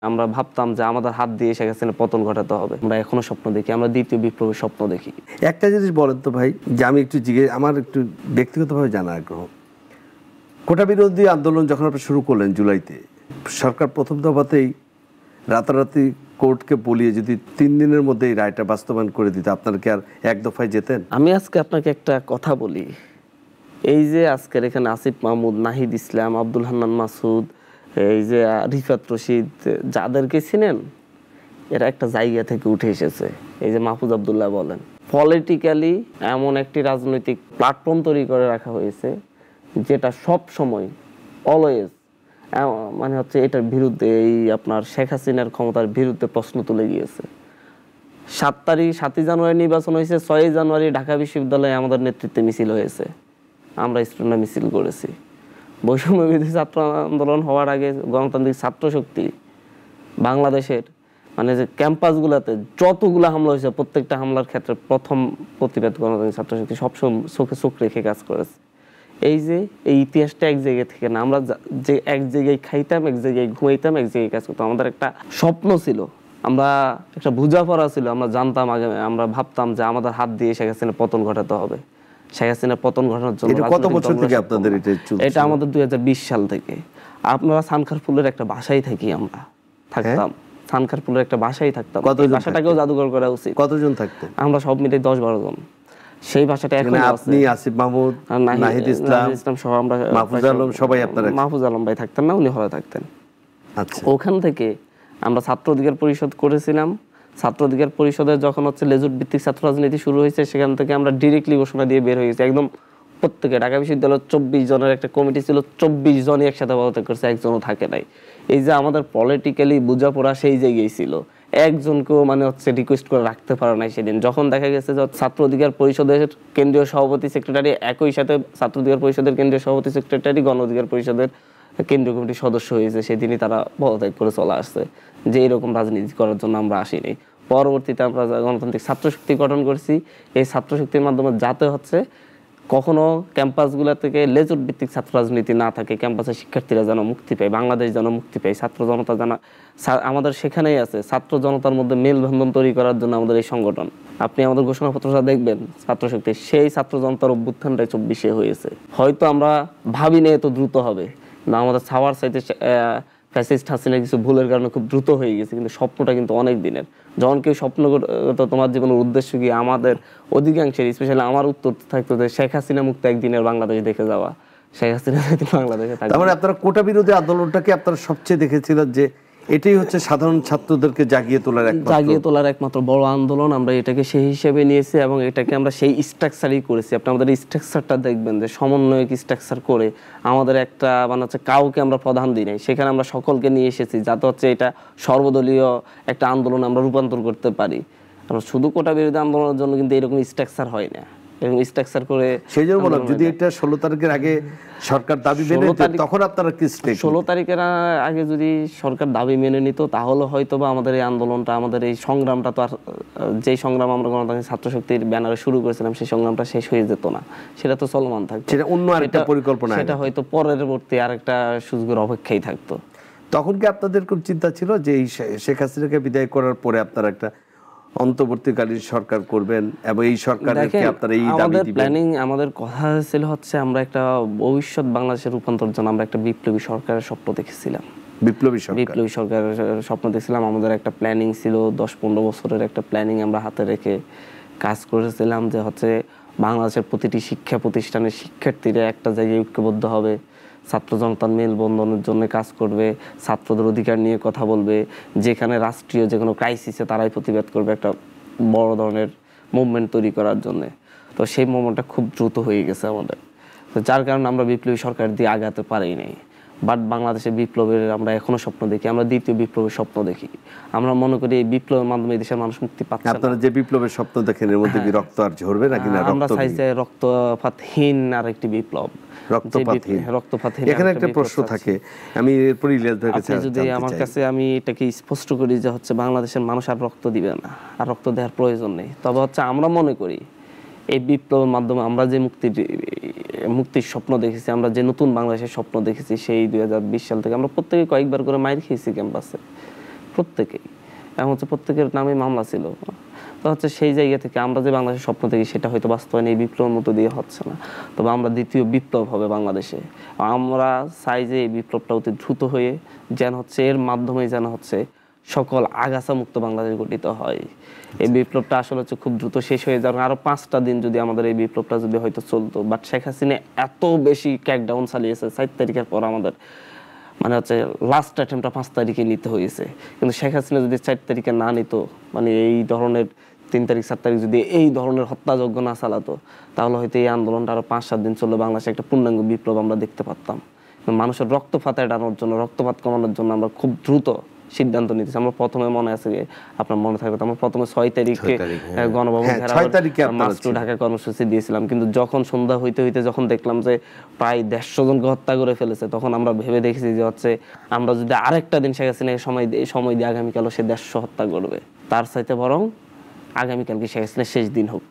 আমরা ভাবতাম যে আমাদের হাত দিয়ে শেখ হাসিনার পতন ঘটাতে হবে। আমরা এখনো স্বপ্ন দেখি, আমরা দ্বিতীয় বিপ্লবের স্বপ্ন দেখি। একটা জিনিস বলেন তো ভাই, যে আমি একটু আমার একটু ব্যক্তিগতভাবে জানার আগ্রহ, কোটা বিরোধী আন্দোলন যখন আপনি শুরু করলেন জুলাইতে, সরকার প্রথম দফাতেই রাতারাতি কোর্টকে বলিয়ে যদি 3 দিনের মধ্যে এই রায়টা বাস্তবায়ন করে দিত, আপনারা কি আর এক দফায় যেতেন? আমি আজকে আপনাকে একটা কথা বলি, এই যে আজকের এখানে আসিফ মাহমুদ, নাহিদ ইসলাম, আব্দুল হান্নান মাসুদ, এই যে রিফাত রশিদ, যাদেরকে চিনেন, এরা একটা জায়গা থেকে উঠে এসেছে। এই যে মাহফুজ আবদুল্লাহ বলেন, পলিটিক্যালি এমন একটি রাজনৈতিক প্ল্যাটফর্ম তৈরি করে রাখা হয়েছে যেটা সব সময় অলওয়েজ মানে হচ্ছে এটার বিরুদ্ধে, এই আপনার শেখ হাসিনার ক্ষমতার বিরুদ্ধে প্রশ্ন তুলে গিয়েছে। 7 জানুয়ারি নির্বাচন হয়েছে, 6 জানুয়ারি ঢাকা বিশ্ববিদ্যালয়ে আমাদের নেতৃত্বে মিছিল হয়েছে, আমরা স্টুডেন্টরা মিছিল করেছি। বৈষম্য বিরোধী ছাত্র আন্দোলন হওয়ার আগে গণতান্ত্রিক ছাত্র শক্তি বাংলাদেশের মানে যে ক্যাম্পাসগুলোতে যতগুলো হামলা হয়েছে, প্রত্যেকটা হামলার ক্ষেত্রে প্রথম প্রতিবাদ গণতান্ত্রিক ছাত্র শক্তি সবসময় চোখে চোখ রেখে কাজ করেছে। এই যে এই ইতিহাসটা এক জায়গা থেকে না, আমরা যে এক জায়গায় খাইতাম, এক জায়গায় ঘুমাইতাম, এক জায়গায় কাজ করতাম। আমাদের একটা স্বপ্ন ছিল, আমরা একটা বোঝাপড়া ছিল, আমরা জানতাম আগে, আমরা ভাবতাম যে আমাদের হাত দিয়ে শেখ হাসিনার পতন ঘটাতে হবে। শেখ হাসিনার পতন ঘটানোর জন্য কত বছর থেকে আপনাদের এটা আমাদের 2020 সাল থেকে। আপনারা সানখারপুলের একটা বাসায় থাকি, আমরা থাকতাম সানখারপুলের একটা বাসায় থাকতাম। বাসাটাকেও জাদুঘর করা উচিত। কতজন থাকতেন? আমরা সব মিলে 10-12 জন। সেই ভাষাটা এখন আপনি, আসিফ মাহমুদ, নাহিদ ইসলাম সহ আমরা, মাহফুজ আলম, সবাই আপনারা? মাহফুজ আলম ভাই থাকতেন না, উনি হলে থাকতেন। আচ্ছা, ওখান থেকে আমরা ছাত্র অধিকার পরিষদ করেছিলাম। ছাত্র অধিকার পরিষদে যখন হচ্ছে লেজুট ভিত্তিক ছাত্র রাজনীতি শুরু হয়েছে, সেখান থেকে আমরা ডিরেক্টলি ঘোষণা দিয়ে বের হয়ে গেছি। একদম প্রত্যেকে, ঢাকা বিশ্ববিদ্যালয়ের 24 জনের একটা কমিটি ছিল, 24 জনই একসাথে পদত্যাগ করছে, একজনও থাকে নাই। এই যে আমাদের পলিটিক্যালি বোঝাপড়া সেই জায়গায় ছিল, একজনকেও মানে হচ্ছে রিকোয়েস্ট করে রাখতে পারে নাই সেদিন। যখন দেখা গেছে যে ছাত্র অধিকার পরিষদের কেন্দ্রীয় সভাপতি সেক্রেটারি একই সাথে ছাত্র অধিকার পরিষদের কেন্দ্রীয় সভাপতি সেক্রেটারি গণ অধিকার পরিষদের কেন্দ্রীয় কমিটির সদস্য হয়েছে, সেদিনই তারা পদত্যাগ করে চলে আসছে যে এরকম রাজনীতি করার জন্য আমরা আসিনি। পরবর্তীতে আমরা গণতান্ত্রিক ছাত্র শক্তি গঠন করছি। এই ছাত্র শক্তির মাধ্যমে যাতে হচ্ছে কখনো ক্যাম্পাসগুলো থেকে লেজুট ভিত্তিক ছাত্র রাজনীতি না থাকে, ক্যাম্পাসের শিক্ষার্থীরা যেন মুক্তি পায়, বাংলাদেশ যেন মুক্তি পায়, ছাত্র জনতা যেন আমাদের সেখানেই আছে। ছাত্র জনতার মধ্যে মেলবন্ধন তৈরি করার জন্য আমাদের এই সংগঠন। আপনি আমাদের ঘোষণাপত্রটা দেখবেন, ছাত্র শক্তি, সেই ছাত্র জনতার অভ্যুত্থানটাই 24-এ হয়েছে। হয়তো আমরা ভাবিনি এত দ্রুত হবে না, আমাদের ছাওয়ার চাইতে ফ্যাসিস্ট হাসিনার কিছু ভুলের কারণে খুব দ্রুত হয়ে গেছে, কিন্তু স্বপ্নটা কিন্তু অনেক দিনের। যখন কেউ স্বপ্ন তো তোমার জীবনের উদ্দেশ্য কি, আমাদের অধিকাংশের, স্পেশালি আমার উত্তর থাকতো যে শেখ হাসিনা মুক্ত একদিনের বাংলাদেশ দেখে যাওয়া, শেখ হাসিনা বাংলাদেশে থাকবে। তার মানে আপনারা কোটা বিরোধী আন্দোলনটাকে আপনারা সবচেয়ে দেখেছিলেন যে এটাই হচ্ছে সাধারণ ছাত্রদেরকে জাগিয়ে তোলার একমাত্র বড় আন্দোলন। আমরা এটাকে সেই হিসেবে নিয়েছি এবং এটাকে আমরা সেই স্ট্রাকচারই করেছি। আপনি আমাদের স্ট্রাকচারটা দেখবেন যে সমন্বয়ক স্ট্রাকচার করে আমাদের একটা মানে হচ্ছে কাউকে আমরা প্রধান দিই নাই, সেখানে আমরা সকলকে নিয়ে এসেছি যাতে হচ্ছে এটা সর্বদলীয় একটা আন্দোলন আমরা রূপান্তর করতে পারি। আমরা শুধু কোটা বিরোধী আন্দোলনের জন্য কিন্তু এরকম স্ট্রাকচার হয় না, এবং স্ট্রাকচার করে সেই জন্য বললাম যদি এটা 16 তারিখের আগে সরকার দাবি মেনে নিত তখন আপনারা কি স্টেপ? 16 তারিখের আগে যদি সরকার দাবি মেনে নিত তাহলে হয়তো বা আমাদের এই আন্দোলনটা, আমাদের এই সংগ্রামটা তো আর, যেই সংগ্রাম আমরা গণতান্ত্রিক ছাত্র শক্তির ব্যানারে শুরু করেছিলাম সেই সংগ্রামটা শেষ হয়ে যেত না, সেটা তো চলমান থাকতো, সেটা অন্য আরেকটা পরিকল্পনা, সেটা হয়তো পরবর্তী আরেকটা সুযোগের অপেক্ষাই থাকতো। তখন কি আপনাদের কোন চিন্তা ছিল যে এই শেখ হাসিনাকে বিদায় করার পরে আপনারা একটা অন্তর্বর্তীকালীন সরকার করবেন এবং এই সরকারের কি আপনারা এই দাবি দিবেন? প্ল্যানিং আমাদের কথা ছিল হচ্ছে আমরা একটা ভবিষ্যৎ বাংলাদেশের রূপান্তরের জন্য আমরা একটা বিপ্লবী সরকারের স্বপ্ন দেখেছিলাম। বিপ্লবী সরকারের স্বপ্ন দেখছিলাম। আমাদের একটা প্ল্যানিং ছিল, 10-15 বছরের একটা প্ল্যানিং আমরা হাতে রেখে কাজ করেছিলাম যে হচ্ছে বাংলাদেশের প্রতিটি শিক্ষা প্রতিষ্ঠানের শিক্ষার্থীরা একটা জায়গায় ঐক্যবদ্ধ হবে, ছাত্র জনতার মেলবন্ধনের জন্য কাজ করবে, ছাত্রদের অধিকার নিয়ে কথা বলবে, যেখানে রাষ্ট্রীয় যে কোনো ক্রাইসিসে তারাই প্রতিবাদ করবে, একটা বড় ধরনের মুভমেন্ট তৈরি করার জন্য। তো সেই মুভমেন্টটা খুব দ্রুত হয়ে গেছে আমাদের, তো যার কারণে আমরা বিপ্লবী সরকার দিয়ে আগাতে পারি নাই। বাট বাংলাদেশের বিপ্লবের আমরা এখনো স্বপ্ন দেখি, আমরা দ্বিতীয় বিপ্লবের স্বপ্ন দেখি। আমরা মনে করি এই বিপ্লবের মাধ্যমে এই দেশের মানুষ মুক্তি পাচ্ছে। আপনারা যে বিপ্লবের স্বপ্ন দেখেন এর মধ্যে কি রক্ত আর ঝরবে নাকি না? আমরা চাই যে রক্তপাতহীন আর একটি বিপ্লব। রক্তপাতহীন। এখানে একটা প্রশ্ন থাকে, আমি এরপর ইলিয়াসের কাছে যদি আমার কাছে, আমি এটাকে স্পষ্ট করি যে হচ্ছে বাংলাদেশের মানুষ আর রক্ত দিবে না, আর রক্ত দেওয়ার প্রয়োজন নেই। তবে হচ্ছে আমরা মনে করি এই বিপ্লবের মাধ্যমে আমরা যে মুক্তির স্বপ্ন দেখেছি, আমরা যে নতুন বাংলাদেশের স্বপ্ন দেখেছি, সেই 2020 সাল থেকে আমরা প্রত্যেকে কয়েকবার করে মাইর খেয়েছি ক্যাম্পাসে। প্রত্যেকেই, এখন হচ্ছে প্রত্যেকের নামে মামলা ছিল। তো হচ্ছে সেই জায়গা থেকে আমরা যে বাংলাদেশের স্বপ্ন দেখি সেটা হয়তো বাস্তবায়ন এই বিপ্লবের মতো দিয়ে হচ্ছে না। তবে আমরা দ্বিতীয় বিপ্লব হবে বাংলাদেশে, আমরা চাই যে এই বিপ্লবটা অতি দ্রুত হয়ে যেন হচ্ছে এর মাধ্যমে যেন হচ্ছে সকল আগাছা মুক্ত বাংলাদেশ গঠিত হয়। এই বিপ্লবটা আসলে হচ্ছে খুব দ্রুত শেষ হয়ে যাওয়ার, আরো 5টা দিন যদি আমাদের এই বিপ্লবটা যদি হয়তো চলতো, বাট শেখ হাসিনা এত বেশি ক্র্যাকডাউন চালিয়েছে 4 তারিখের পর আমাদের মানে হচ্ছে লাস্ট অ্যাটেম্পটা 5 তারিখে নিতে হয়েছে। কিন্তু শেখ হাসিনা যদি 4 তারিখে না নিত, মানে এই ধরনের 3 তারিখ 4 তারিখ যদি এই ধরনের হত্যাযজ্ঞ না চালাতো, তাহলে হয়তো এই আন্দোলনটা আরো 5-7 দিন চললে বাংলাদেশে একটা পূর্ণাঙ্গ বিপ্লব আমরা দেখতে পারতাম। মানুষের রক্তপাত এড়ানোর জন্য, রক্তপাত কমানোর জন্য আমরা খুব দ্রুত সিদ্ধান্ত নিতেছি। আমরা প্রথমে মনে আছে, আপনার মনে থাকবে, আমরা প্রথমে 6 তারিখে গণভবন মার্চ টু ঢাকা কর্মসূচি দিয়েছিলাম। কিন্তু যখন সন্ধ্যা হইতে হইতে যখন দেখলাম যে প্রায় 150 জনকে হত্যা করে ফেলেছে, তখন আমরা ভেবে দেখেছি যে হচ্ছে আমরা যদি আরেকটা দিন শেখ হাসিনাকে সময় দিয়ে আগামীকালও সে 150 হত্যা করবে, তার চাইতে বরং আগামীকালকে শেখ হাসিনার শেষ দিন হোক।